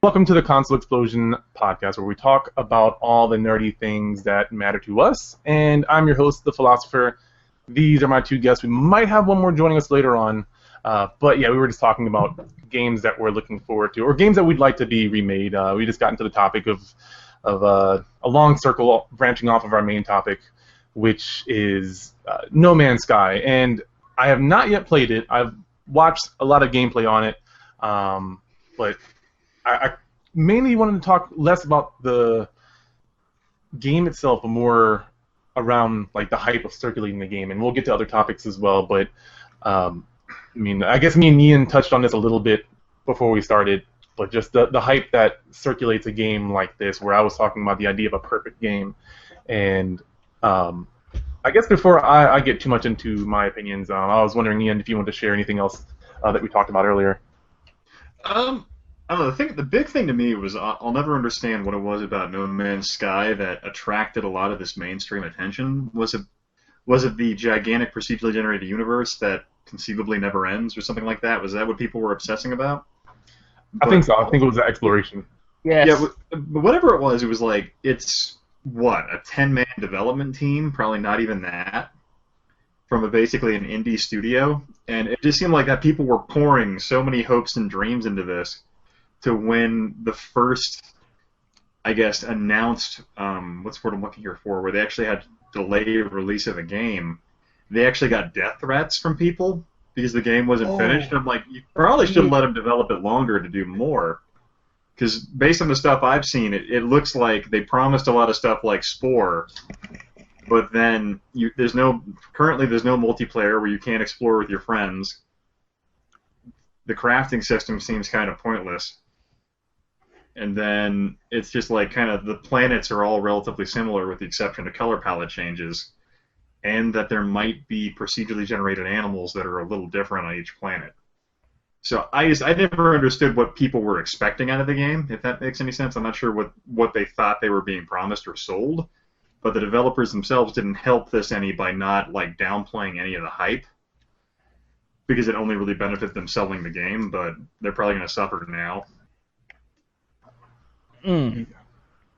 Welcome to the Console Explosion podcast, where we talk about all the nerdy things that matter to us. And I'm your host, the Philosopher. These are my two guests. We might have one more joining us later on. But yeah, we were just talking about games that we're looking forward to, or games that we'd like to be remade. We just got into the topic of a long circle branching off of our main topic, which is No Man's Sky. And I have not yet played it. I've watched a lot of gameplay on it, but I mainly wanted to talk less about the game itself, but more around like the hype of circulating the game, and we'll get to other topics as well. But I guess me and Ian touched on this a little bit before we started, but just the hype that circulates a game like this, where I was talking about the idea of a perfect game, and I guess before I get too much into my opinions, I was wondering, Ian, if you want to share anything else that we talked about earlier. I don't know. The big thing to me was I'll never understand what it was about No Man's Sky that attracted a lot of this mainstream attention. Was it the gigantic procedurally generated universe that conceivably never ends, or something like that? Was that what people were obsessing about? I think so. I think it was the exploration. Yes. Yeah, but whatever it was like it's what, a 10-man development team? Probably not even that. From basically an indie studio, and it just seemed like that people were pouring so many hopes and dreams into this. To win the first, I guess, announced, what's the word I'm looking here for, where they actually had to delay release of a game, they actually got death threats from people because the game wasn't finished. And I'm like, you probably should let them develop it longer to do more. Because based on the stuff I've seen, it looks like they promised a lot of stuff like Spore, but then currently there's no multiplayer where you can't explore with your friends. The crafting system seems kind of pointless. And then it's just like kind of the planets are all relatively similar with the exception of color palette changes, and that there might be procedurally generated animals that are a little different on each planet. So I never understood what people were expecting out of the game, if that makes any sense. I'm not sure what they thought they were being promised or sold, but the developers themselves didn't help this any by not like downplaying any of the hype, because it only really benefited them selling the game, but they're probably going to suffer now.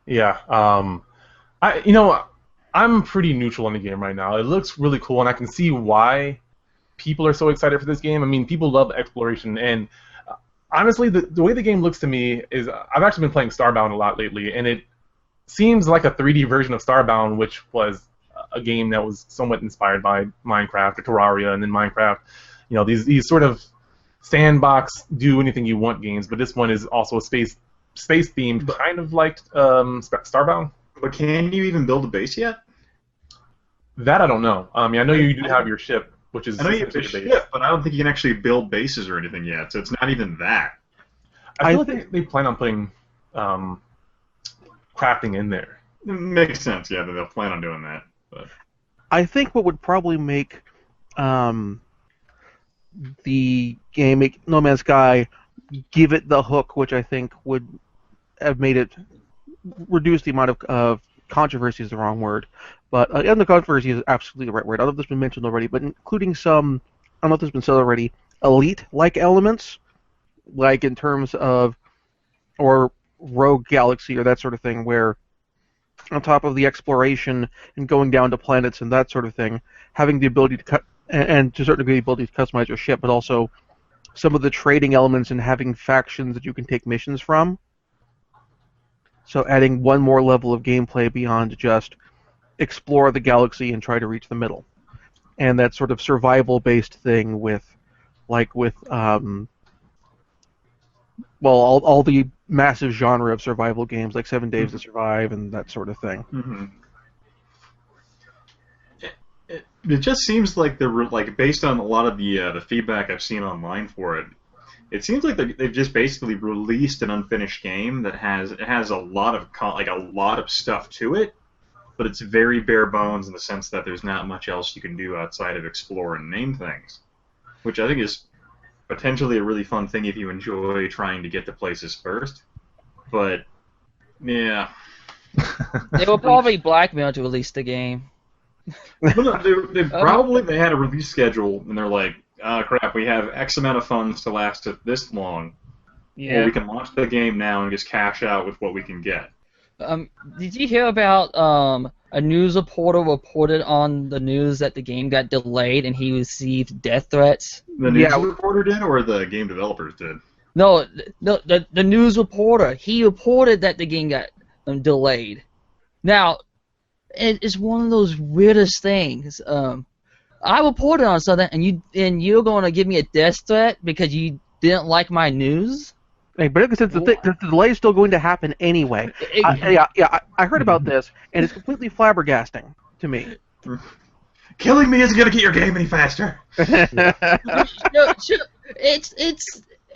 Yeah. I'm pretty neutral on the game right now. It looks really cool, and I can see why people are so excited for this game. I mean, people love exploration, and honestly, the way the game looks to me is I've actually been playing Starbound a lot lately, and it seems like a 3D version of Starbound, which was a game that was somewhat inspired by Minecraft or Terraria, and then Minecraft. You know, these sort of sandbox do anything you want games, but this one is also a space themed, kind of like Starbound. But can you even build a base yet? That I don't know. I know you do have your ship, which is. I know you have your ship, but I don't think you can actually build bases or anything yet. So it's not even that. I feel like they plan on putting crafting in there. It makes sense, yeah. They'll plan on doing that. But I think what would probably make the game, No Man's Sky, give it the hook, which I think would have made it reduce the amount of controversy is the wrong word, but and the controversy is absolutely the right word. I don't know if this has been mentioned already, but including some, I don't know if this has been said already, elite-like elements, like in terms of, or rogue galaxy or that sort of thing, where on top of the exploration and going down to planets and that sort of thing, having the ability to cut, and to a certain degree the ability to customize your ship, but also some of the trading elements and having factions that you can take missions from. So adding one more level of gameplay beyond just explore the galaxy and try to reach the middle. And that sort of survival-based thing with all the massive genre of survival games like 7 Days to Survive and that sort of thing. Mm-hmm. It just seems like based on a lot of the feedback I've seen online for it, it seems like they've just basically released an unfinished game that has a lot of stuff to it, but it's very bare bones in the sense that there's not much else you can do outside of explore and name things, which I think is potentially a really fun thing if you enjoy trying to get to places first. But yeah, They will probably blackmail to release the game. Well, no, they had a release schedule, and they're like, oh crap, we have X amount of funds to last it this long. Yeah. or we can launch the game now and just cash out with what we can get. Did you hear about a news reporter reported on the news that the game got delayed and he received death threats? The news reporter did, or the game developers did? No, the news reporter. He reported that the game got delayed. Now, it's one of those weirdest things. I reported on something, and you're going to give me a death threat because you didn't like my news? Hey, but since the delay is still going to happen anyway. I heard about this, and it's completely flabbergasting to me. Killing me isn't going to get your game any faster.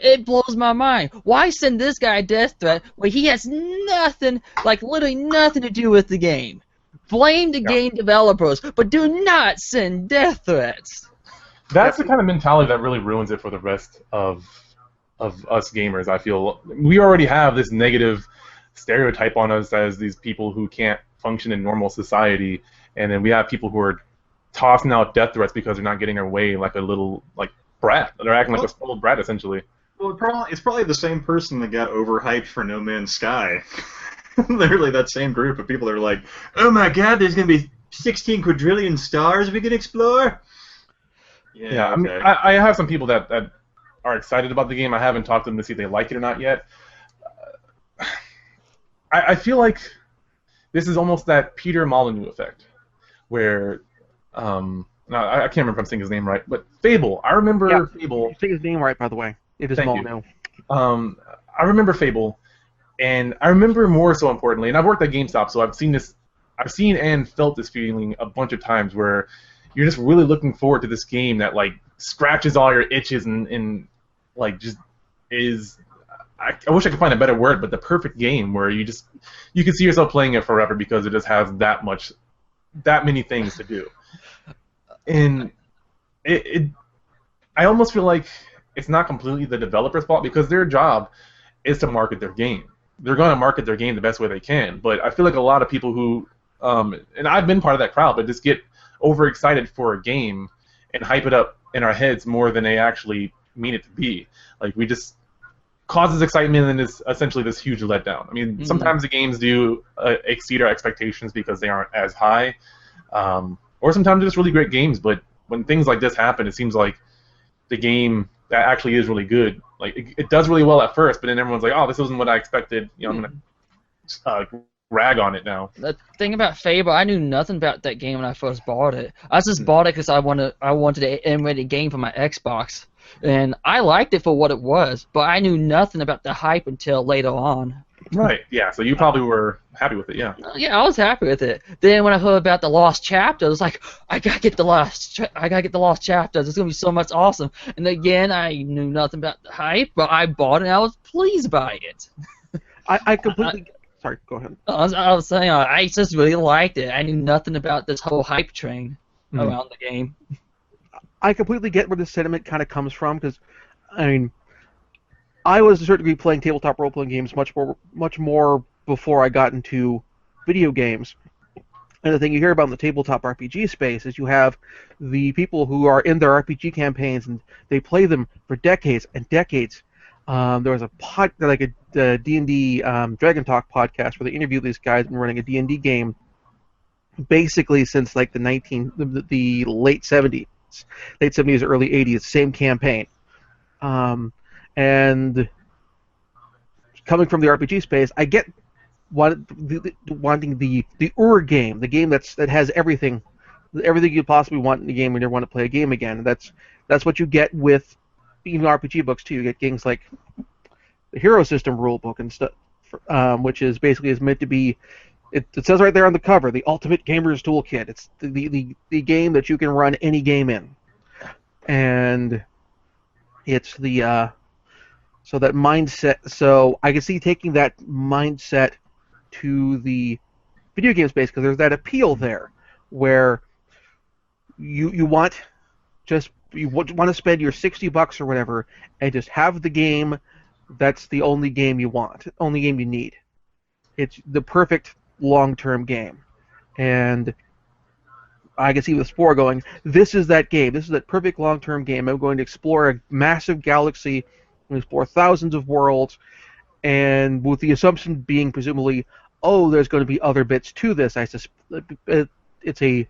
It blows my mind. Why send this guy a death threat when he has nothing, like literally nothing to do with the game? Blame the game developers, but do not send death threats. That's the kind of mentality that really ruins it for the rest of us gamers. I feel we already have this negative stereotype on us as these people who can't function in normal society, and then we have people who are tossing out death threats because they're not getting their way, like a little brat. They're acting like a spoiled brat essentially. Well, it's probably the same person that got overhyped for No Man's Sky. Literally that same group of people that are like, oh my god, there's going to be 16 quadrillion stars we can explore? Yeah, okay. I mean, I have some people that are excited about the game. I haven't talked to them to see if they like it or not yet. I feel like this is almost that Peter Molyneux effect, where, now I can't remember if I'm saying his name right, but Fable. I remember Fable. You say his name right, by the way. It is Molyneux. I remember Fable. And I remember more so importantly, and I've worked at GameStop, so I've seen and felt this feeling a bunch of times where you're just really looking forward to this game that scratches all your itches and just is. I wish I could find a better word, but the perfect game where you can see yourself playing it forever because it just has that many things to do. And I almost feel like it's not completely the developer's fault because their job is to market their game. They're going to market their game the best way they can, but I feel like a lot of people who, and I've been part of that crowd, but just get overexcited for a game and hype it up in our heads more than they actually mean it to be. We just causes excitement and is essentially this huge letdown. I mean, sometimes the games do exceed our expectations because they aren't as high, or sometimes they're just really great games, but when things like this happen, it seems like the game that actually is really good. It does really well at first, but then everyone's like, "Oh, this isn't what I expected." I'm gonna rag on it now. The thing about Fable, I knew nothing about that game when I first bought it. I just bought it because I wanted an M-rated game for my Xbox, and I liked it for what it was, but I knew nothing about the hype until later on. Right. Yeah. So you probably were happy with it. Yeah. Yeah, I was happy with it. Then when I heard about the lost chapter, I was like, I gotta get the lost chapters. It's gonna be so much awesome. And again, I knew nothing about the hype, but I bought it and I was pleased by it. I completely. Sorry, go ahead. I was saying I just really liked it. I knew nothing about this whole hype train around the game. I completely get where the sentiment kind of comes from because, I mean, I was to a certain degree playing tabletop role-playing games much more before I got into video games. And the thing you hear about in the tabletop RPG space is you have the people who are in their RPG campaigns and they play them for decades and decades. There was a D&D Dragon Talk podcast where they interviewed these guys and running a D&D game basically since the late 70s, early 80s, same campaign. And coming from the RPG space, I get wanting the Ur game, the game that has everything you possibly want in the game when you want to play a game again. And that's what you get with even RPG books too. You get things like the Hero System rulebook and stuff, which is meant to be. It says right there on the cover, the ultimate gamer's toolkit. It's the game that you can run any game in, and it's the so that mindset. So I can see taking that mindset to the video game space because there's that appeal there, where you want to spend your $60 or whatever and just have the game that's the only game you want, only game you need. It's the perfect long-term game. And I can see with Spore going, this is that game. This is that perfect long-term game. I'm going to explore a massive galaxy and explore thousands of worlds, and with the assumption being presumably, oh, there's going to be other bits to this. It's a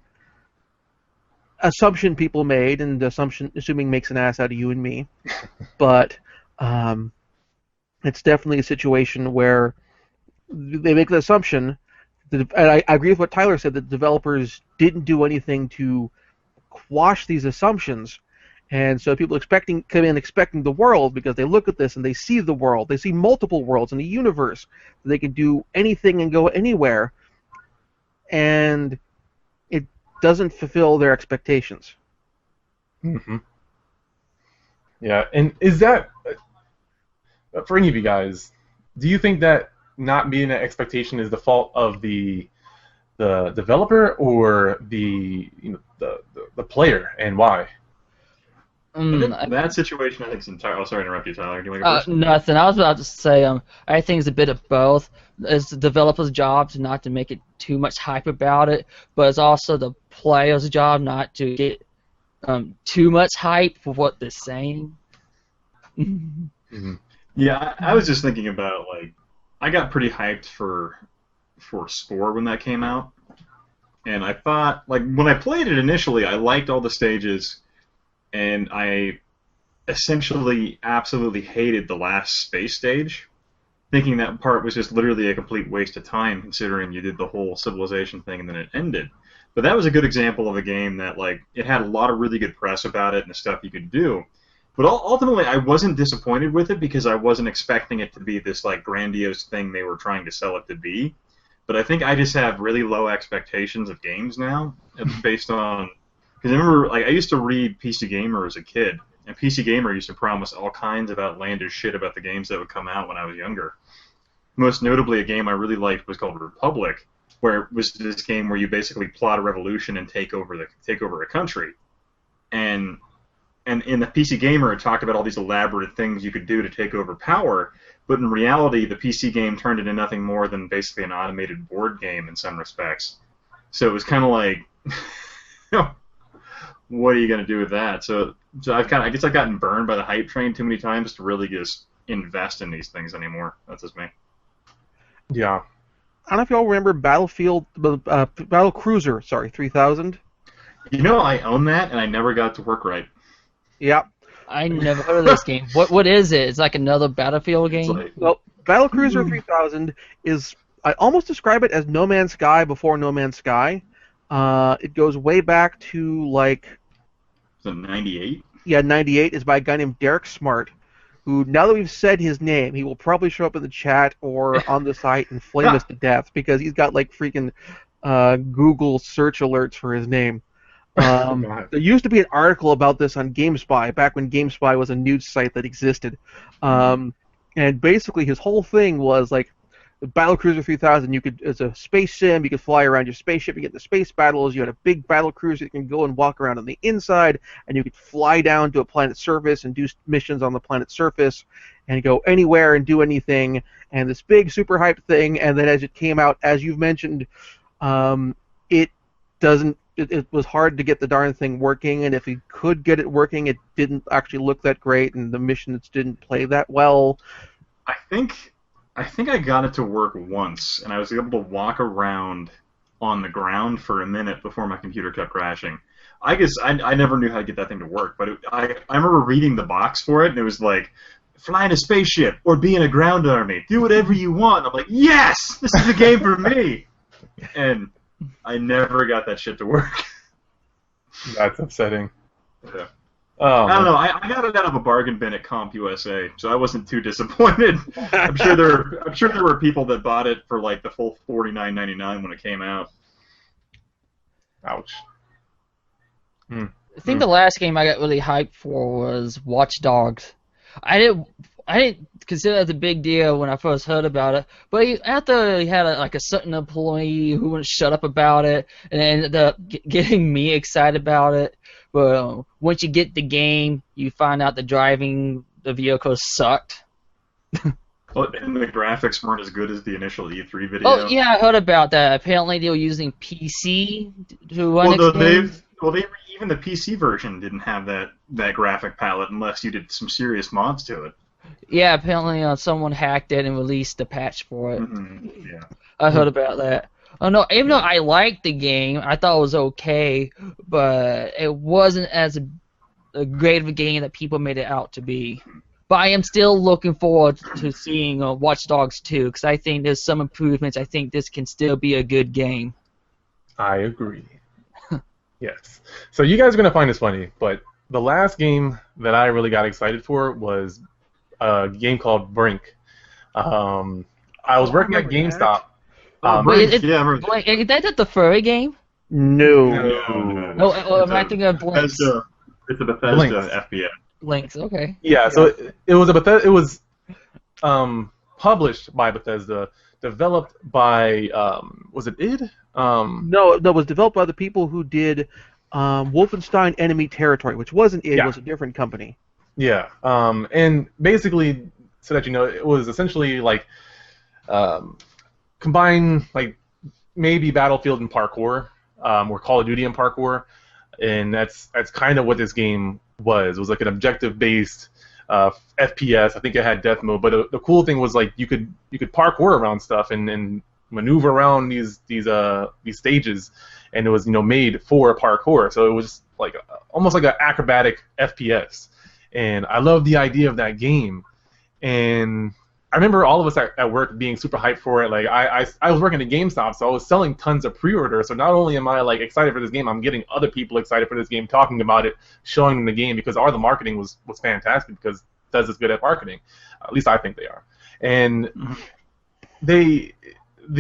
assumption people made, and assuming makes an ass out of you and me. But it's definitely a situation where they make the assumption, and I agree with what Tyler said, that developers didn't do anything to quash these assumptions. And so people come in expecting the world, because they look at this and they see the world. They see multiple worlds in the universe. They can do anything and go anywhere. And it doesn't fulfill their expectations. Mm-hmm. Yeah, and is that, for any of you guys, do you think that not meeting that expectation is the fault of the developer or the player, and why? That situation, I think, is entirely. Oh, sorry to interrupt you, Tyler. Do you want to go first? Nothing. I was about to say, I think it's a bit of both. It's the developer's job not to make it too much hype about it, but it's also the player's job not to get too much hype for what they're saying. Mm-hmm. Yeah, I was just thinking about, like, I got pretty hyped for Spore when that came out, and I thought, like, when I played it initially, I liked all the stages, and I essentially absolutely hated the last space stage, thinking that part was just literally a complete waste of time, considering you did the whole civilization thing and then it ended. But that was a good example of a game that, like, it had a lot of really good press about it and the stuff you could do. But ultimately, I wasn't disappointed with it because I wasn't expecting it to be this, like, grandiose thing they were trying to sell it to be. But I think I just have really low expectations of games now, based on... Because I remember, like, I used to read PC Gamer as a kid, and PC Gamer used to promise all kinds of outlandish shit about the games that would come out when I was younger. Most notably, a game I really liked was called Republic, where it was this game where you basically plot a revolution and take over a country. And in the PC Gamer, it talked about all these elaborate things you could do to take over power, but in reality, the PC game turned into nothing more than basically an automated board game in some respects. So it was kind of like... what are you going to do with that? So I guess I've gotten burned by the hype train too many times to really just invest in these things anymore. That's just me. Yeah. I don't know if y'all remember Battle Cruiser 3000. You know, I own that, and I never got it to work right. Yeah. I never heard of this game. What is it? It's like another Battlefield game? Like, Well, Battle Cruiser 3000 is, I almost describe it as No Man's Sky before No Man's Sky. It goes way back to, like... is it 98? Yeah, 98. Is by a guy named Derek Smart, who, now that we've said his name, he will probably show up in the chat or on the site and flame us to death, because he's got, like, freaking Google search alerts for his name. There used to be an article about this on GameSpy, back when GameSpy was a news site that existed. And basically his whole thing was, like, Battle Cruiser 3000, it's a space sim, you could fly around your spaceship, you get the space battles, you had a big battle cruiser you can go and walk around on the inside, and you could fly down to a planet's surface and do missions on the planet's surface, and go anywhere and do anything, and this big super hyped thing, and then as it came out, as you've mentioned, it was hard to get the darn thing working, and if you could get it working, it didn't actually look that great, and the missions didn't play that well. I think I got it to work once, and I was able to walk around on the ground for a minute before my computer kept crashing. I guess I never knew how to get that thing to work, but I remember reading the box for it, and it was like, fly in a spaceship or be in a ground army. Do whatever you want. I'm like, yes! This is the game for me! And I never got that shit to work. That's upsetting. Yeah. Oh, I don't know. I got it out of a bargain bin at CompUSA, so I wasn't too disappointed. I'm sure there were people that bought it for like the full $49.99 when it came out. Ouch. I think the last game I got really hyped for was Watch Dogs. I didn't consider it as a big deal when I first heard about it, but after he had a certain employee who wouldn't shut up about it, and ended up getting me excited about it. But once you get the game, you find out the driving the vehicle sucked. Well, and the graphics weren't as good as the initial E3 video. Oh yeah, I heard about that. Apparently they were using PC to run it. Even the PC version didn't have that graphic palette unless you did some serious mods to it. Yeah, apparently someone hacked it and released the patch for it. Yeah. I heard about that. Oh no, even though I liked the game, I thought it was okay, but it wasn't as a great of a game that people made it out to be. But I am still looking forward to seeing Watch Dogs 2, because I think there's some improvements. I think this can still be a good game. I agree. Yes. So you guys are gonna find this funny, but the last game that I really got excited for was a game called Brink. I was working at GameStop. Brink, Wait, yeah, I remember. is that the furry game? No. No. Oh, am I thinking of Blinks? It's a Bethesda Blinks. FPS. Blinks, okay. Yeah. So it was a it was published by Bethesda, developed by was it id? No, it was developed by the people who did Wolfenstein Enemy Territory, which wasn't it, Yeah. it was a different company. Yeah. And basically, so that you know, it was essentially like combine like maybe Battlefield and parkour, or Call of Duty and parkour, and that's kind of what this game was. It was like an objective-based FPS. I think it had death mode, but the cool thing was like you could parkour around stuff and maneuver around these stages, and it was made for parkour. So it was like almost like an acrobatic FPS, and I love the idea of that game. And I remember all of us at work being super hyped for it. Like I was working at GameStop, so I was selling tons of pre-orders. So not only am I like excited for this game, I'm getting other people excited for this game, talking about it, showing them the game, because all the marketing was fantastic, because Bethesda's good at marketing. At least I think they are. And the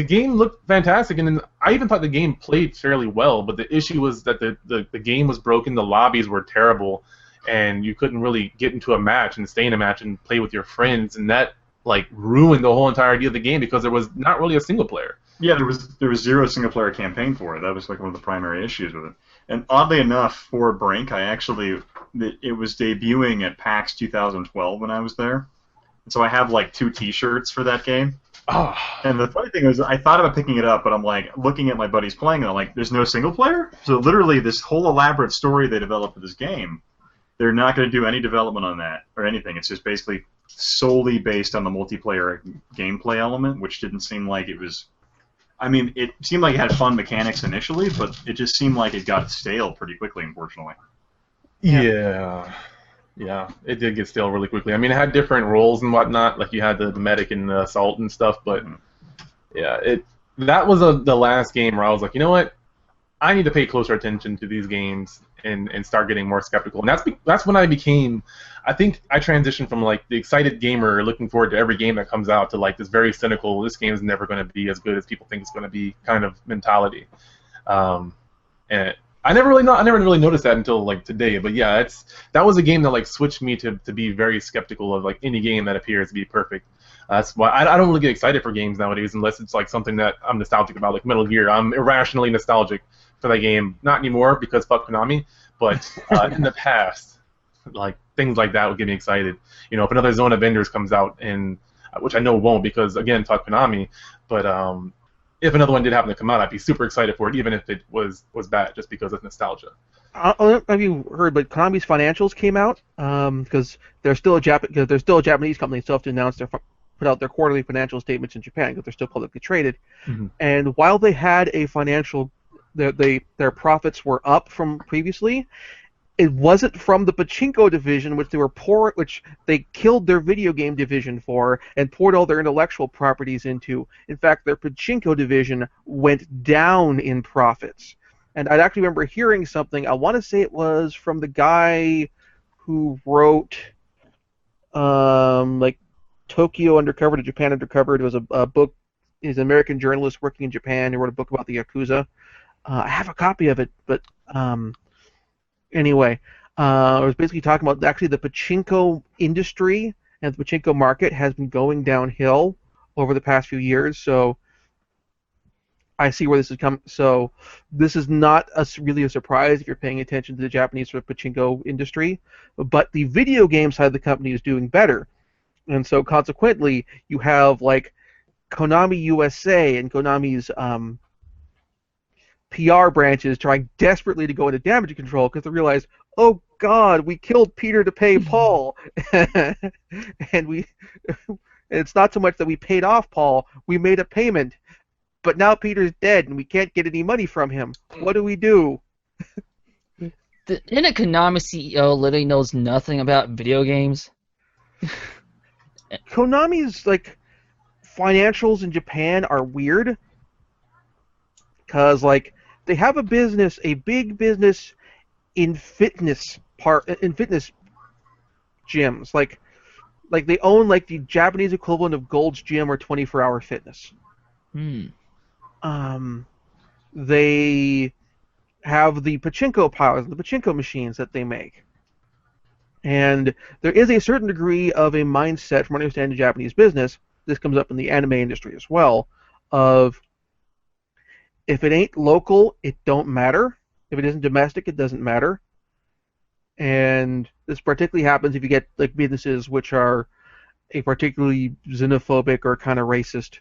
game looked fantastic, and then I even thought the game played fairly well. But the issue was that the game was broken, the lobbies were terrible, and you couldn't really get into a match and stay in a match and play with your friends, and that like ruined the whole entire idea of the game, because there was not really a single player. Yeah, there was zero single player campaign for it. That was like one of the primary issues with it. And oddly enough, for Brink, it was debuting at PAX 2012 when I was there. And so I have like 2 T-shirts for that game. Oh. And the funny thing was, I thought about picking it up, but I'm like looking at my buddies playing, and I'm like, there's no single player. So literally, this whole elaborate story they developed for this game, they're not going to do any development on that or anything. It's just basically solely based on the multiplayer gameplay element, which didn't seem like it was. I mean, it seemed like it had fun mechanics initially, but it just seemed like it got stale pretty quickly, unfortunately. Yeah, it did get stale really quickly. I mean, it had different roles and whatnot, like you had the medic and the assault and stuff, but yeah, that was the last game where I was like, you know what, I need to pay closer attention to these games and start getting more skeptical. And that's when I think I transitioned from like the excited gamer looking forward to every game that comes out to like this very cynical, this game is never going to be as good as people think it's going to be kind of mentality. And I never really noticed that until like today. But yeah, that was a game that like switched me to be very skeptical of like any game that appears to be perfect. That's why I don't really get excited for games nowadays unless it's like something that I'm nostalgic about, like Metal Gear. I'm irrationally nostalgic for that game. Not anymore, because fuck Konami, but in the past, like things like that would get me excited. If another Zone of Enders comes out, and which I know won't, because again, fuck Konami, but if another one did happen to come out, I'd be super excited for it, even if it was bad, just because of nostalgia. Have you heard? But Konami's financials came out because they're still a Japanese company. They still have to announce put out their quarterly financial statements in Japan because they're still publicly traded. Mm-hmm. And while they had a financial, their profits were up from previously. It wasn't from the pachinko division, which they killed their video game division for and poured all their intellectual properties into. In fact, their pachinko division went down in profits. And I'd actually remember hearing something. I want to say it was from the guy who wrote like Tokyo Undercover to Japan Undercover. It was a book. He's an American journalist working in Japan. He wrote a book about the Yakuza. I have a copy of it, but anyway, I was basically talking about actually the pachinko industry and the pachinko market has been going downhill over the past few years. So I see where this has come. So this is not really a surprise if you're paying attention to the Japanese sort of pachinko industry. But the video game side of the company is doing better. And so consequently, you have like Konami USA and Konami's PR branches trying desperately to go into damage control because they realize, oh God, we killed Peter to pay Paul, and it's not so much that we paid off Paul, we made a payment, but now Peter's dead and we can't get any money from him. What do we do? The Konami CEO literally knows nothing about video games. Konami's financials in Japan are weird because they have a big business in fitness gyms. Like they own the Japanese equivalent of Gold's Gym or 24-Hour Fitness. They have the pachinko piles, the pachinko machines that they make. And there is a certain degree of a mindset, from what I understand in Japanese business, this comes up in the anime industry as well, of if it ain't local, it don't matter. If it isn't domestic, it doesn't matter. And this particularly happens if you get businesses which are a particularly xenophobic or kind of racist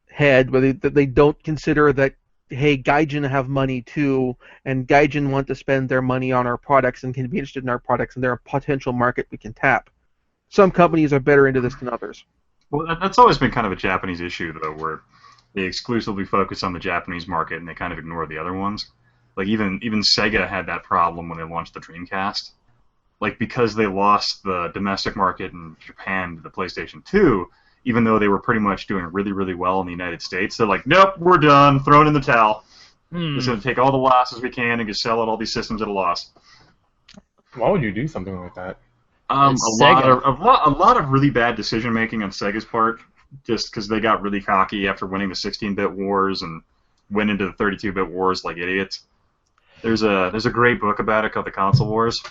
head, where they don't consider that, hey, Gaijin have money too, and Gaijin want to spend their money on our products and can be interested in our products, and they're a potential market we can tap. Some companies are better into this than others. Well, that's always been kind of a Japanese issue, though, where they exclusively focus on the Japanese market and they kind of ignore the other ones. Even Sega had that problem when they launched the Dreamcast. Because they lost the domestic market in Japan to the PlayStation 2, even though they were pretty much doing really, really well in the United States, they're like, nope, we're done, throwing in the towel. Just going to take all the losses we can and just sell out all these systems at a loss. Why would you do something like that? A lot of really bad decision making on Sega's part, just because they got really cocky after winning the 16-bit wars and went into the 32-bit wars like idiots. There's a great book about it called The Console Wars.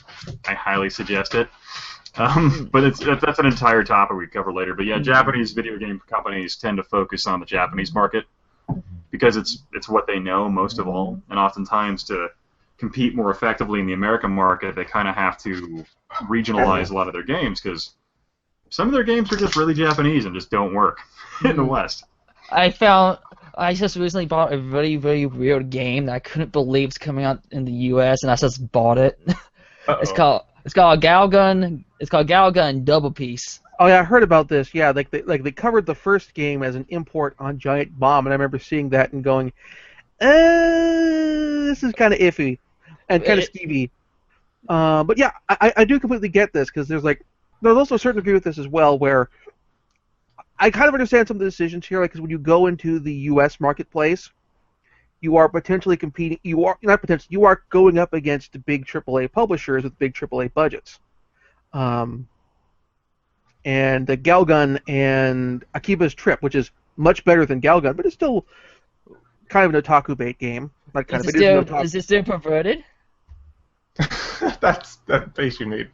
I highly suggest it. But that's an entire topic we cover later. But yeah, Japanese video game companies tend to focus on the Japanese market because it's what they know most of all, and oftentimes to compete more effectively in the American market, they kind of have to regionalize a lot of their games because some of their games are just really Japanese and just don't work in the West. I just recently bought a very, very weird game that I couldn't believe is coming out in the U.S. and I just bought it. It's called Galaga. It's called Galaga Double Piece. Oh yeah, I heard about this. Yeah, they covered the first game as an import on Giant Bomb, and I remember seeing that and going, this is kind of iffy and kind of skeevy. But yeah, I do completely get this because there's also a certain degree with this as well where I kind of understand some of the decisions here, because when you go into the U.S. marketplace, you are potentially competing. You are going up against big AAA publishers with big AAA budgets. And Galgun and Akiba's Trip, which is much better than Galgun, but it's still kind of an otaku bait game. Is it still perverted? That's that face you made.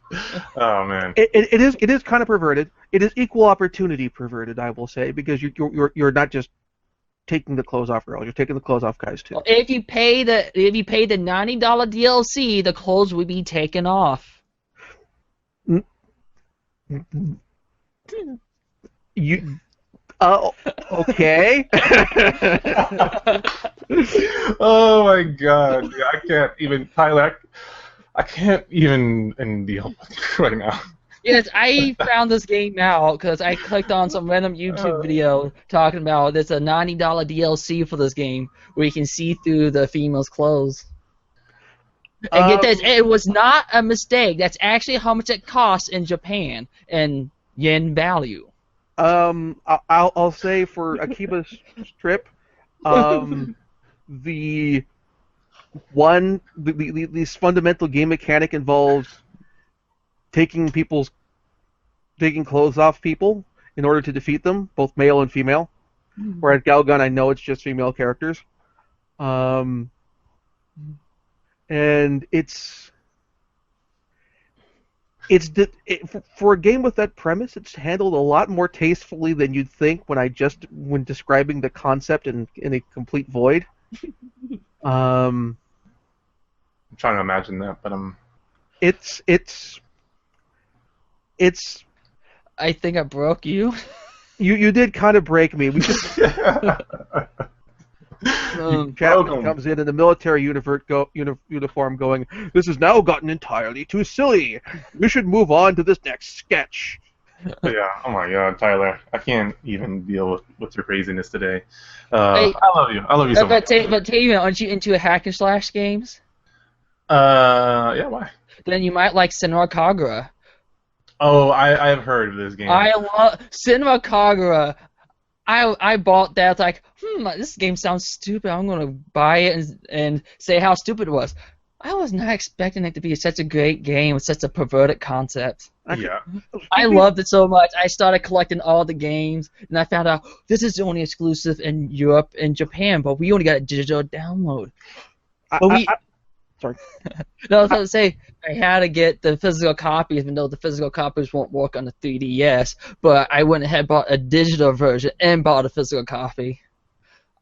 Oh man. It is kind of perverted. It is equal opportunity perverted, I will say, because you're not just taking the clothes off girls, you're taking the clothes off guys too. Well, if you pay the $90 DLC, the clothes will be taken off. Okay. Oh my god. I can't even, Tyler, I can't even deal with it right now. Yes, I found this game out because I clicked on some random YouTube video talking about there's a $90 DLC for this game where you can see through the female's clothes. And get this, it was not a mistake. That's actually how much it costs in Japan in yen value. I'll say for Akiba's Trip, this fundamental game mechanic involves taking clothes off people in order to defeat them, both male and female. Whereas Galgun, I know it's just female characters. And for a game with that premise, it's handled a lot more tastefully than you'd think when describing the concept in a complete void. I'm trying to imagine that, but it's. I think I broke you. You did kind of break me. Chapman Welcome. comes in the military uniform going, "This has now gotten entirely too silly. We should move on to this next sketch." Yeah, oh my God, Tyler, I can't even deal with your craziness today. Hey, I love you. I love you so much. but Tavian, aren't you into hack and slash games? Yeah, why? Then you might like Senua Kagura. Oh, I've heard of this game. I love Senua Kagura. I bought that. It's like, this game sounds stupid. I'm gonna buy it and say how stupid it was. I was not expecting it to be such a great game with such a perverted concept. Yeah. I loved it so much. I started collecting all the games, and I found out this is only exclusive in Europe and Japan, but we only got a digital download. Sorry. No, I was going to say, I had to get the physical copies, even though the physical copies won't work on the 3DS, but I went ahead and bought a digital version and bought a physical copy.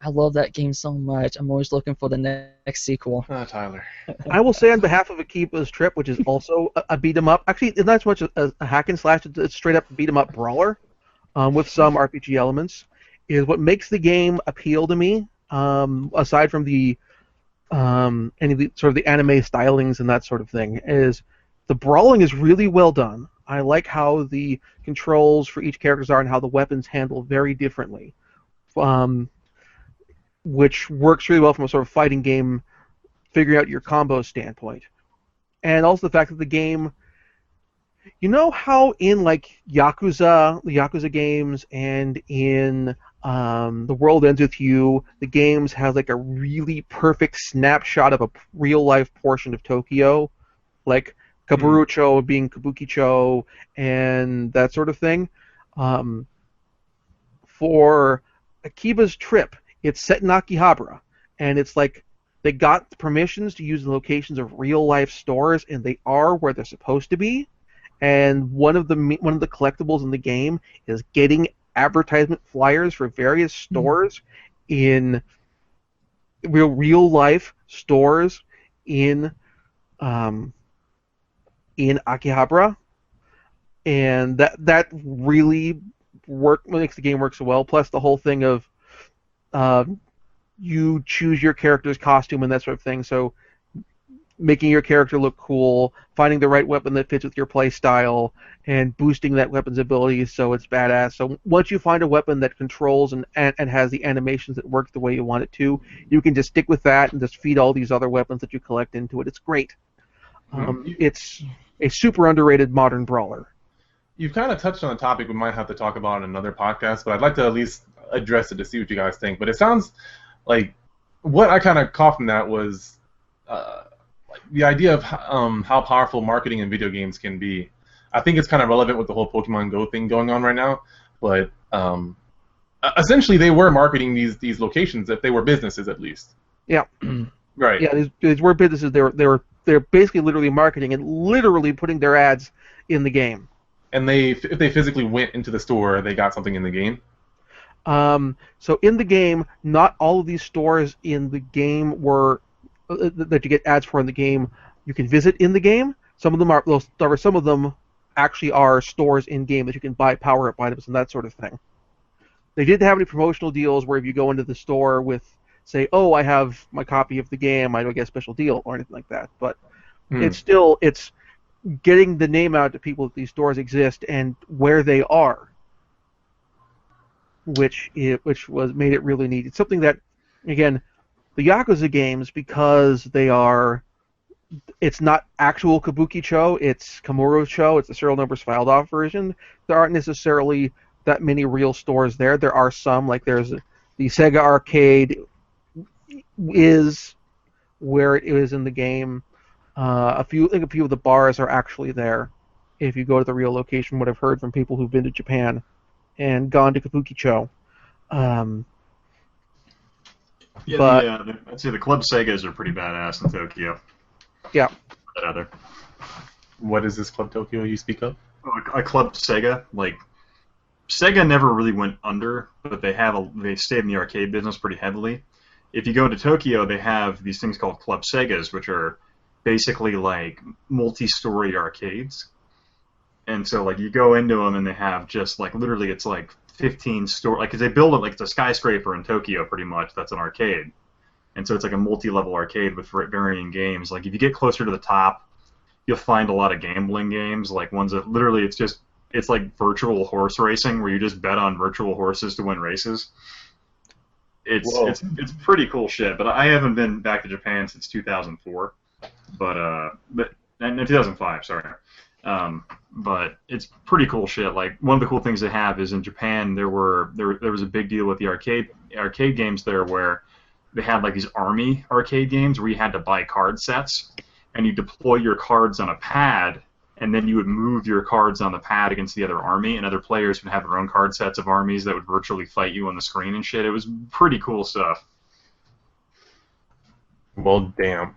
I love that game so much. I'm always looking for the next sequel. Tyler. I will say on behalf of Akiba's Trip, which is also a beat 'em up. Actually, it's not so much a hack and slash. It's straight up beat 'em up brawler, with some RPG elements. Is what makes the game appeal to me. Aside from the any of the sort of the anime stylings and that sort of thing, is the brawling is really well done. I like how the controls for each characters are and how the weapons handle very differently. Which works really well from a sort of fighting game, figuring out your combo standpoint. And also the fact that the game, you know how in like the Yakuza games and in The World Ends With You, the games have like a really perfect snapshot of a real-life portion of Tokyo, like Kaburucho being Kabukicho and that sort of thing. For Akiba's Trip, it's set in Akihabara, and it's like they got permissions to use the locations of real-life stores, and they are where they're supposed to be. And one of the collectibles in the game is getting advertisement flyers for various stores in real-life stores in Akihabara, and that really makes the game work so well. Plus the whole thing of you choose your character's costume and that sort of thing, so making your character look cool, finding the right weapon that fits with your play style, and boosting that weapon's abilities so it's badass. So once you find a weapon that controls and has the animations that work the way you want it to, you can just stick with that and just feed all these other weapons that you collect into it. It's great. It's a super underrated modern brawler. You've kind of touched on a topic we might have to talk about in another podcast, but I'd like to at least address it to see what you guys think. But it sounds like what I kind of caught from that was the idea of how powerful marketing in video games can be. I think it's kind of relevant with the whole Pokemon Go thing going on right now, but essentially they were marketing these locations if they were businesses at least. Yeah. Right. Yeah, these were businesses. They're basically literally marketing and literally putting their ads in the game. And if they physically went into the store, they got something in the game. So in the game, not all of these stores in the game were that you get ads for in the game. You can visit in the game. Some of them are some of them actually are stores in game that you can buy power-up items and that sort of thing. They didn't have any promotional deals where if you go into the store with, say, oh, I have my copy of the game, I don't get a special deal or anything like that. But it's getting the name out to people that these stores exist and where they are, which made it really neat. It's something that, again, the Yakuza games, because it's not actual Kabukicho, it's Kamurocho, it's the serial numbers filed off version. There aren't necessarily that many real stores there. There are some, like there's the Sega arcade is where it is in the game. I think a few of the bars are actually there if you go to the real location, what I've heard from people who've been to Japan and gone to Kabukicho. I'd say the Club Segas are pretty badass in Tokyo. Yeah. What is this Club Tokyo you speak of? A Club Sega, like Sega never really went under, but they stayed in the arcade business pretty heavily. If you go to Tokyo, they have these things called Club Segas, which are basically like multi-story arcades. And so like you go into them and they have just like literally it's like 15 store, like, because they build it like it's a skyscraper in Tokyo, pretty much. That's an arcade, and so it's like a multi-level arcade with varying games. Like, if you get closer to the top, you'll find a lot of gambling games, like ones that literally it's like virtual horse racing where you just bet on virtual horses to win races. It's pretty cool shit. But I haven't been back to Japan since 2004, but no, 2005, sorry. But it's pretty cool shit. Like, one of the cool things they have is in Japan there was a big deal with the arcade games there where they had like these army arcade games where you had to buy card sets and you deploy your cards on a pad, and then you would move your cards on the pad against the other army, and other players would have their own card sets of armies that would virtually fight you on the screen and shit. It was pretty cool stuff. Well, damn.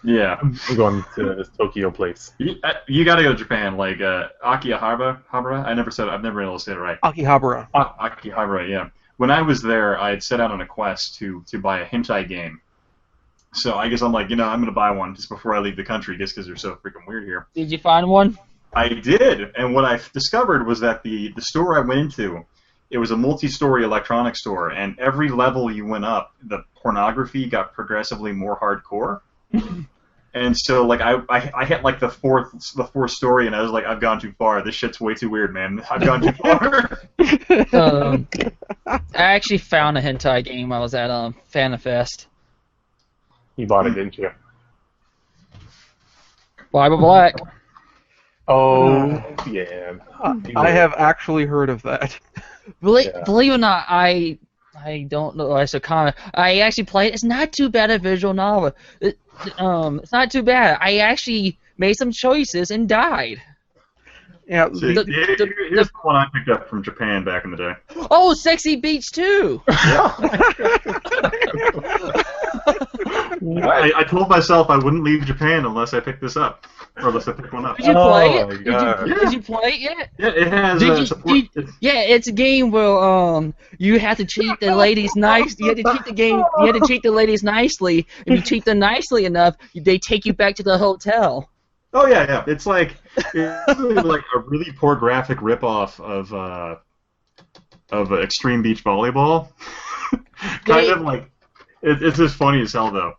Yeah. I'm going to this Tokyo place. You got to go to Japan, like Akihabara. I've never been able to say it right. Akihabara. Akihabara, yeah. When I was there, I had set out on a quest to buy a hentai game. So I guess I'm like, I'm going to buy one just before I leave the country, just because they're so freaking weird here. Did you find one? I did, and what I discovered was that the store I went into, it was a multi-story electronics store, and every level you went up, the pornography got progressively more hardcore. And so, like, I hit like the fourth story, and I was like, I've gone too far. This shit's way too weird, man. I've gone too far. I actually found a hentai game. I was at FanaFest. You bought it, didn't you? Fiber Black. Oh, yeah. I have actually heard of that. Believe it or not, I don't know. I should comment. I actually played. It's not too bad a visual novel. It's not too bad. I actually made some choices and died. Yeah. See, here's the one I picked up from Japan back in the day. Oh, Sexy Beach 2! I told myself I wouldn't leave Japan unless I picked this up. Or unless I picked one up. Did you play it? Did you play it yet? Yeah, it has support. It's a game where you have to treat the ladies nice. You have to treat the game. You have to treat the ladies nicely. If you treat them nicely enough, they take you back to the hotel. Oh yeah. It's like a really pornographic ripoff of Extreme Beach Volleyball. Kind of like it's just funny as hell though.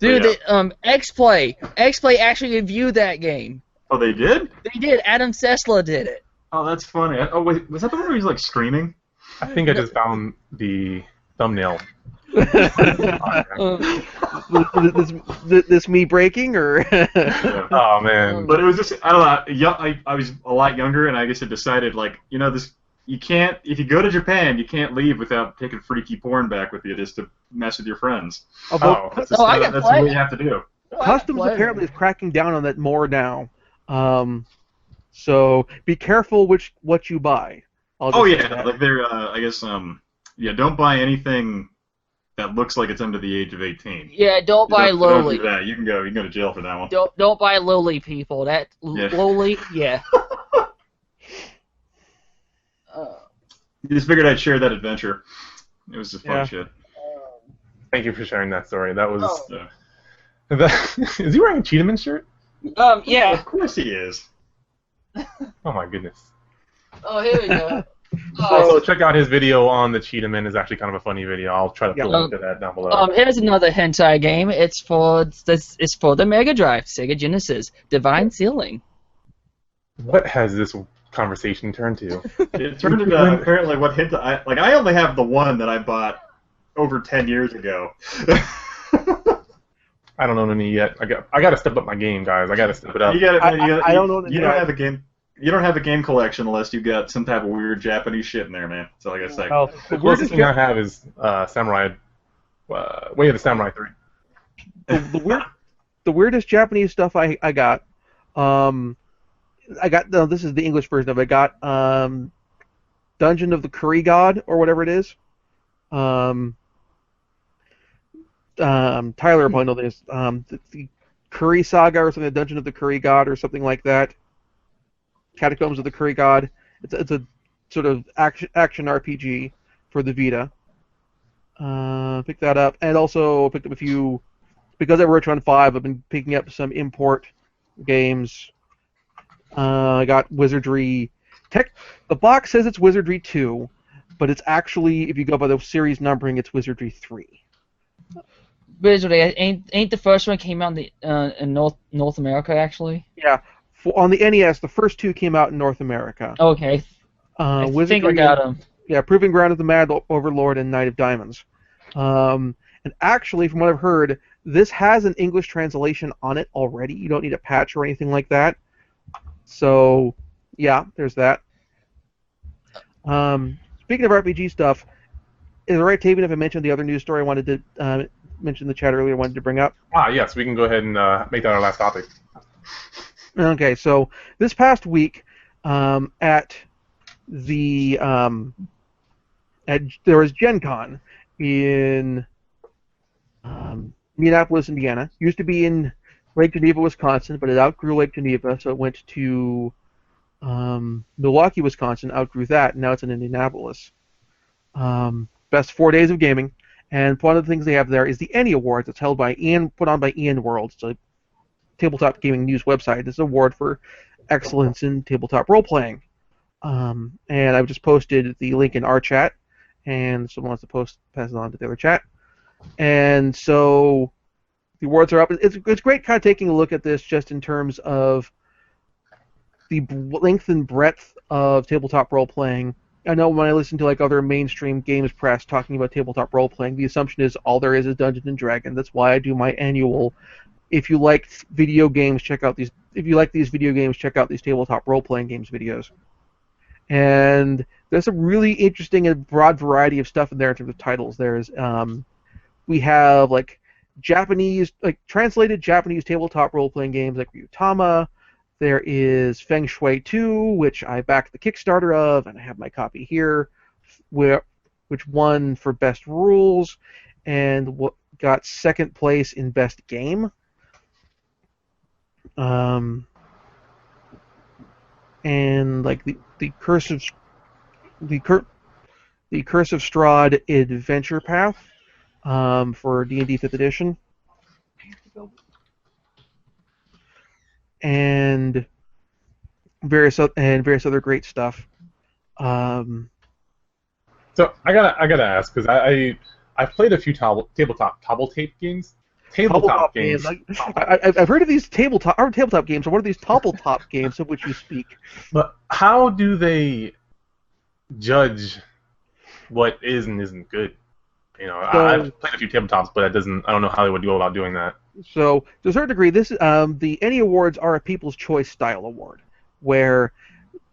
Dude, Xplay actually reviewed that game. Oh, they did? They did. Adam Sessler did it. Oh, that's funny. Oh wait, was that the one where he's like screaming? I think I just found the thumbnail. This me breaking or? Oh man! But it was just I don't know. I was a lot younger, and I guess I decided like this. You can't if you go to Japan, you can't leave without taking freaky porn back with you just to mess with your friends. That's what you have to do. Customs apparently is cracking down on that more now. So be careful what you buy. Like they're I guess don't buy anything that looks like it's under the age of 18. Yeah, don't buy lowly. Don't do that. You can go to jail for that one. Don't buy lowly, people. Lowly, yeah. You just figured I'd share that adventure. It was just fun shit. Thank you for sharing that story. That was. Is he wearing a Cheetahman shirt? Yeah. Of course he is. Oh my goodness. Oh, here we go. So check out his video on the Cheetahman. It's actually kind of a funny video. I'll try to put a link to that down below. Here's another hentai game. It's for the Mega Drive, Sega Genesis, Divine Ceiling. What has this conversation turned to? It turned into apparently what hentai. I only have the one that I bought over 10 years ago. I don't own any yet. I got to step up my game, guys. I got to step it up. I don't know. You don't have a game. You don't have a game collection unless you got some type of weird Japanese shit in there, man. That's all I gotta say. Oh, the closest thing I have is Samurai, Way of the Samurai 3. The weirdest Japanese stuff I got. This is the English version of it. I got Dungeon of the Curry God or whatever it is. Tyler probably know this. The Curry Saga or something. Dungeon of the Curry God or something like that. Catacombs of the Curry God. It's a sort of action RPG for the Vita. Picked that up, and also picked up a few because I worked on 5. I've been picking up some import games. I got Wizardry. The box says it's Wizardry 2, but it's actually, if you go by the series numbering, it's Wizardry 3. Wizardry ain't the first one came out in North America actually? Yeah, on the NES, the first 2 came out in North America. Okay. I think I got them. Yeah, Proving Ground of the Mad Overlord and Knight of Diamonds. And actually, from what I've heard, this has an English translation on it already. You don't need a patch or anything like that. So, yeah, there's that. Speaking of RPG stuff, is it right, Tavian, if I mentioned the other news story I wanted to mention in the chat earlier, wanted to bring up? Yes, we can go ahead and make that our last topic. Okay, so this past week at there was Gen Con in Indianapolis, Indiana. Used to be in Lake Geneva, Wisconsin, but it outgrew Lake Geneva, so it went to Milwaukee, Wisconsin, outgrew that, and now it's in Indianapolis. Best 4 days of gaming, and one of the things they have there is the ENnie Awards. It's held by put on by Ian World. It's a tabletop gaming news website. It's an award for excellence in tabletop role-playing. And I've just posted the link in our chat, and someone wants to pass it on to the other chat. And so the awards are up. It's great kind of taking a look at this just in terms of the length and breadth of tabletop role-playing. I know when I listen to like other mainstream games press talking about tabletop role-playing, the assumption is all there is Dungeons and Dragons. That's why I do my annual. If you like video games, check out these. If you like these video games, check out these tabletop role-playing games videos. And there's a really interesting and broad variety of stuff in there in terms of titles. There's we have like Japanese, like translated Japanese tabletop role-playing games like Ryutama. There is Feng Shui 2, which I backed the Kickstarter of, and I have my copy here, which won for Best Rules and got second place in Best Game. And like the Curse of Strahd Adventure Path for D&D 5th Edition. And various other great stuff. So I gotta ask, because I've played a few tabletop games. Tabletop games. I've heard of these tabletop games. Or what are these tabletop games of which you speak? But how do they judge what is and isn't good? You know, I've played a few tabletops, but I don't know how they would go about doing that. So, to a certain degree, the ENnie Awards are a People's Choice style award, where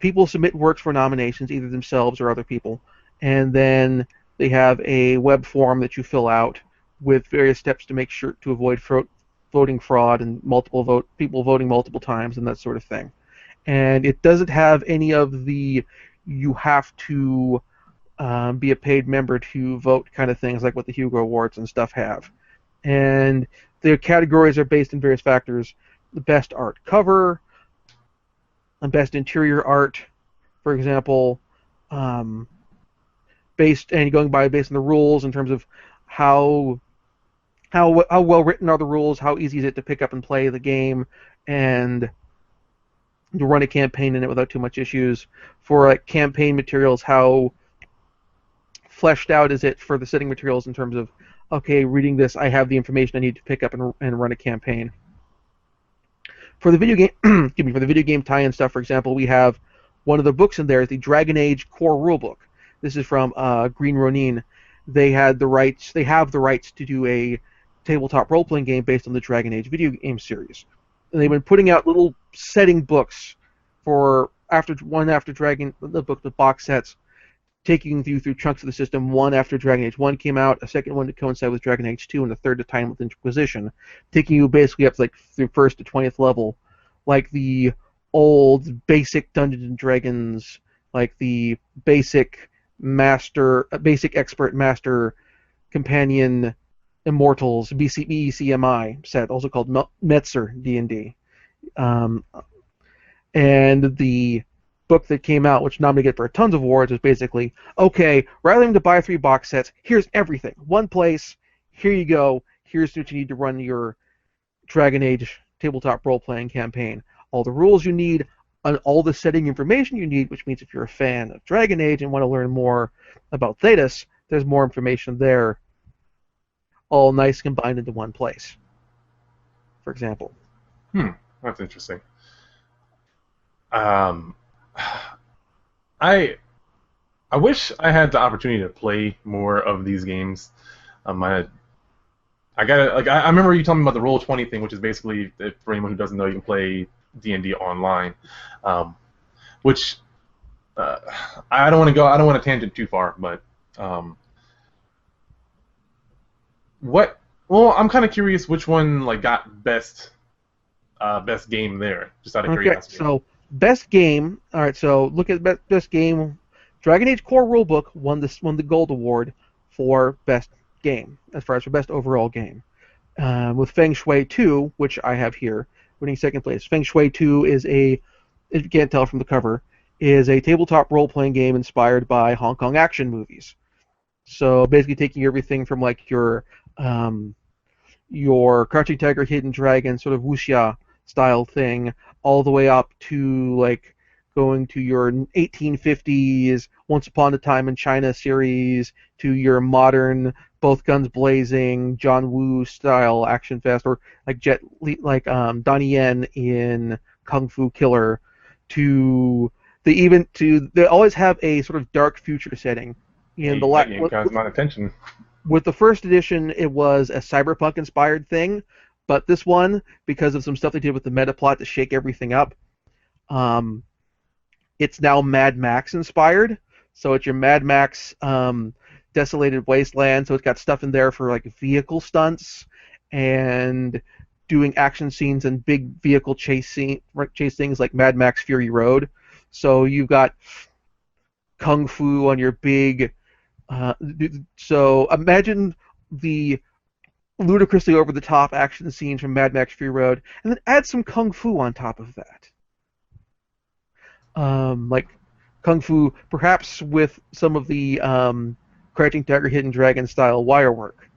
people submit works for nominations, either themselves or other people, and then they have a web form that you fill out with various steps to make sure to avoid voting fraud and people voting multiple times and that sort of thing. And it doesn't have any of the you have to be a paid member to vote kind of things like what the Hugo Awards and stuff have. And the categories are based on various factors: the best art cover, and best interior art, for example, based on the rules in terms of how well written are the rules, how easy is it to pick up and play the game, and to run a campaign in it without too much issues. For like campaign materials, how fleshed out is it for the setting materials in terms of, okay, reading this, I have the information I need to pick up and run a campaign. For the video game, for the video game tie-in stuff, for example, we have one of the books in there is the Dragon Age Core Rulebook. This is from Green Ronin. They have the rights to do a tabletop role-playing game based on the Dragon Age video game series. And they've been putting out little setting books for after Dragon, the box sets, taking you through chunks of the system, one after Dragon Age 1 came out, a second one to coincide with Dragon Age 2, and a third to tie in with Inquisition, taking you basically up to, like through 1st to 20th level, like the old basic Dungeons and Dragons, like the basic expert master companion Immortals BCMI set, also called Metzer D&D, and the book that came out, which nominated for tons of awards, was basically, okay, rather than to buy 3 box sets, here's everything. One place, here you go, here's what you need to run your Dragon Age tabletop role-playing campaign. All the rules you need, all the setting information you need, which means if you're a fan of Dragon Age and want to learn more about Thedas, there's more information there, all nice combined into one place, for example. That's interesting. I wish I had the opportunity to play more of these games. I remember you telling me about the Roll20 thing, which is basically, for anyone who doesn't know, you can play D&D online. Which I don't want to tangent too far, but I'm kind of curious which one got best game there, just out of curiosity. So best game. All right, so look at best game. Dragon Age Core Rulebook won the Gold Award for best game, as far as for best overall game, with Feng Shui 2, which I have here, winning second place. Feng Shui 2 is if you can't tell from the cover, is a tabletop role-playing game inspired by Hong Kong action movies. So basically taking everything from your Crouching Tiger, Hidden Dragon sort of wuxia style thing, all the way up to going to your 1850s Once Upon a Time in China series, to your modern Both Guns Blazing John Woo style action fest, or Donnie Yen in Kung Fu Killer, they always have a sort of dark future setting. That game got my attention. With the first edition, it was a cyberpunk-inspired thing, but this one, because of some stuff they did with the meta plot to shake everything up, it's now Mad Max-inspired. So it's your Mad Max Desolated Wasteland, so it's got stuff in there for vehicle stunts and doing action scenes and big vehicle chase things like Mad Max Fury Road. So you've got Kung Fu on your big... so imagine the ludicrously over-the-top action scenes from Mad Max Fury Road, and then add some Kung Fu on top of that. Kung Fu, perhaps with some of the Crouching Tiger, Hidden Dragon style wire work.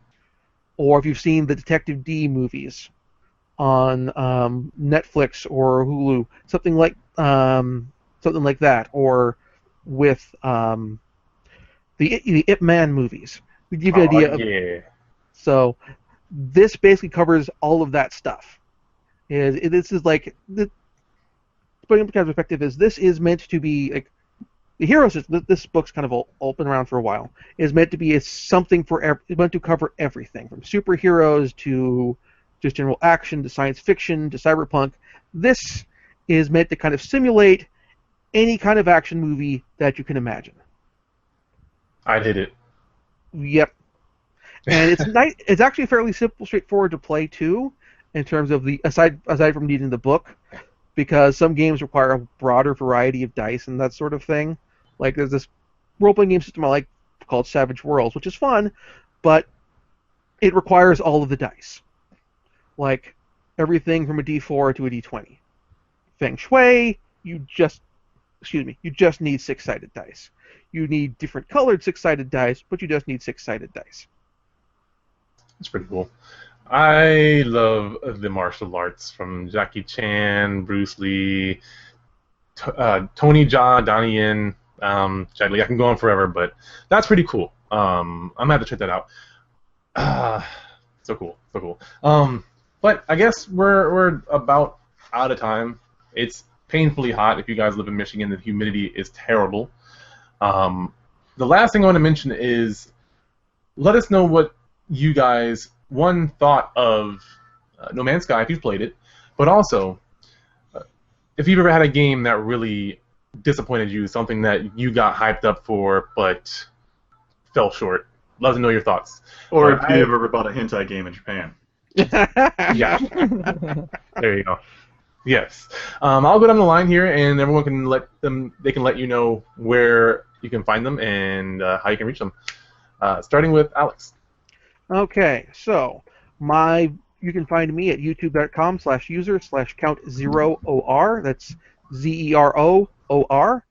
Or if you've seen the Detective D movies on Netflix or Hulu, something like that, or with the Ip Man movies. We give you an idea. So this basically covers all of that stuff. This is putting it in kind of perspective, this is meant to be the heroes. This book's kind of been around for a while. Is meant to be something for meant to cover everything from superheroes to just general action to science fiction to cyberpunk. This is meant to kind of simulate any kind of action movie that you can imagine. I'd hit it. Yep. And it's nice. It's actually fairly simple, straightforward to play too, in terms of aside from needing the book, because some games require a broader variety of dice and that sort of thing. There's this role-playing game system I like called Savage Worlds, which is fun, but it requires all of the dice, everything from a D4 to a D20. Feng Shui, you just need six-sided dice. You need different colored six-sided dice, but you just need six-sided dice. That's pretty cool. I love the martial arts from Jackie Chan, Bruce Lee, Tony Jaa, Donnie Yen, Jet Li. I can go on forever, but that's pretty cool. I'm gonna have to check that out. So cool. But I guess we're about out of time. It's painfully hot. If you guys live in Michigan, the humidity is terrible. The last thing I want to mention is, let us know what you guys thought of No Man's Sky if you've played it, but also if you've ever had a game that really disappointed you, something that you got hyped up for but fell short. Love to know your thoughts. Or if you've ever bought a hentai game in Japan. Yeah. There you go. Yes. I'll go down the line here, and everyone can let you know where you can find them and how you can reach them. Starting with Alex. Okay, so you can find me at youtube.com/user/count0or. That's ZEROOR.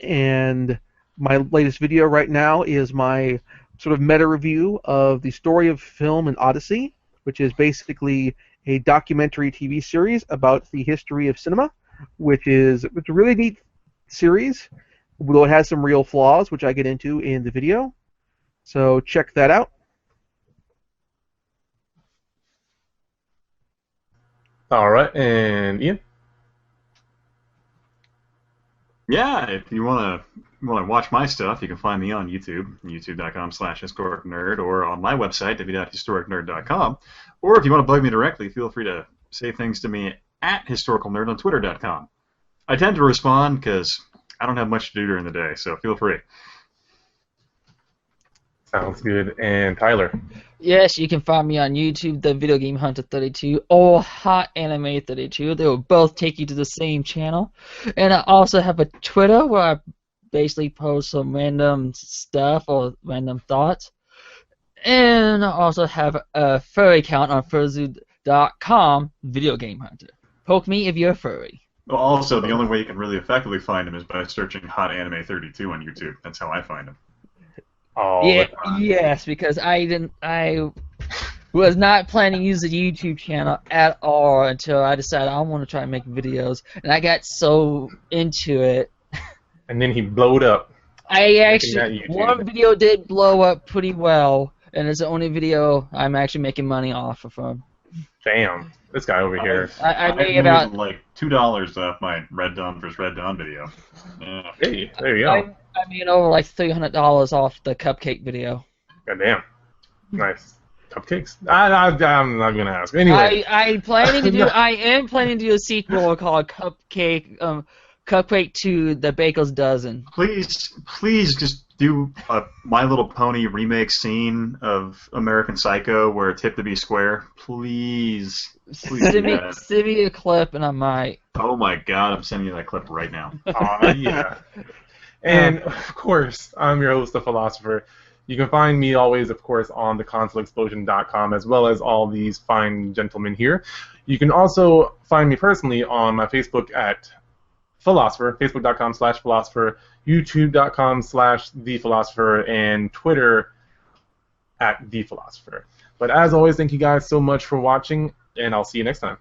And my latest video right now is my sort of meta review of the story of film and Odyssey, which is basically a documentary TV series about the history of cinema. it's a really neat series. Although it has some real flaws, which I get into in the video. So check that out. All right, and Ian. Yeah, if you want to watch my stuff, you can find me on YouTube, youtube.com/historicnerd, or on my website, www.historicnerd.com. Or if you want to bug me directly, feel free to say things to me at historicalnerd on twitter.com. I tend to respond because I don't have much to do during the day, so feel free. Sounds good. And Tyler. Yes, you can find me on YouTube, the Video Game Hunter 32, or Hot Anime 32. They will both take you to the same channel. And I also have a Twitter where I basically post some random stuff or random thoughts. And I also have a furry account on fursuit.com, Video Game Hunter. Poke me if you're a furry. Well, also, the only way you can really effectively find him is by searching Hot Anime 32 on YouTube. That's how I find him. Oh, yes, because I was not planning to use the YouTube channel at all until I decided I want to try and make videos, and I got so into it. And then he blowed up. One video did blow up pretty well, and it's the only video I'm actually making money off of. Damn, this guy over here. I made about like $2 off my Red Dawn vs. Red Dawn video. Yeah. Hey, there you go. I made over like $300 off the cupcake video. Goddamn, nice cupcakes. I'm not gonna ask. Anyway, I am planning to do a sequel called Cupcake to the Baker's Dozen. Please just do a My Little Pony remake scene of American Psycho where it's hip to be square. Please Send me a clip and I might. Oh my god, I'm sending you that clip right now. Yeah. And, of course, I'm your host, The Philosopher. You can find me always, of course, on theconsoleexplosion.com, as well as all these fine gentlemen here. You can also find me personally on my Facebook at Philosopher, facebook.com/Philosopher, youtube.com/ThePhilosopher, and Twitter at ThePhilosopher. But as always, thank you guys so much for watching, and I'll see you next time.